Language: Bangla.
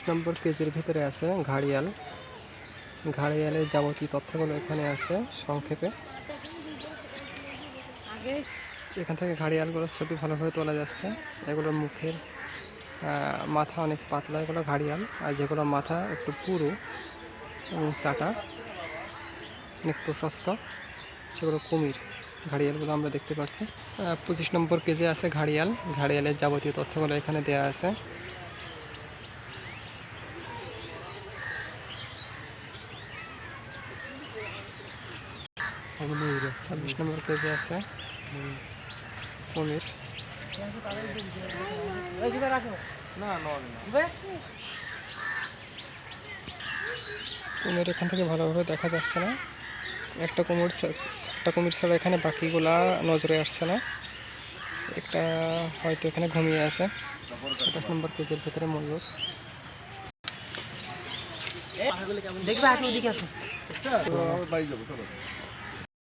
নম্বর কেজির ভিতরে আছে ঘাড়িয়াল। ঘাড়িয়ালের যাবতীয় তথ্যগুলো এখানে আছে সংক্ষেপে। এখান থেকে ঘাড়িয়ালগুলোর ছবি ভালোভাবে তোলা যাচ্ছে। এগুলোর মুখের মাথা অনেক পাতলা, এগুলো ঘাড়িয়াল। আর যেগুলো মাথা একটু পুরু এবং চাটা অনেক প্রশস্ত, সেগুলো কুমির। ঘাড়িয়ালগুলো আমরা দেখতে পাচ্ছি। 25 নম্বর কেজি আছে ঘাড়িয়াল। ঘাড়িয়ালের যাবতীয় তথ্যগুলো এখানে দেওয়া আছে। 26 নম্বর কেজি আছে কুমির। কুমির এখান থেকে ভালোভাবে দেখা যাচ্ছে না। একটা কুমির ছাড়া এখানে বাকিগুলা নজরে আসছে না। একটা হয়তো এখানে ঘুমিয়ে আছে। 28 নম্বর কেজির ভিতরে মল্লুক। দেখবে আসো, ওদিকে আসো।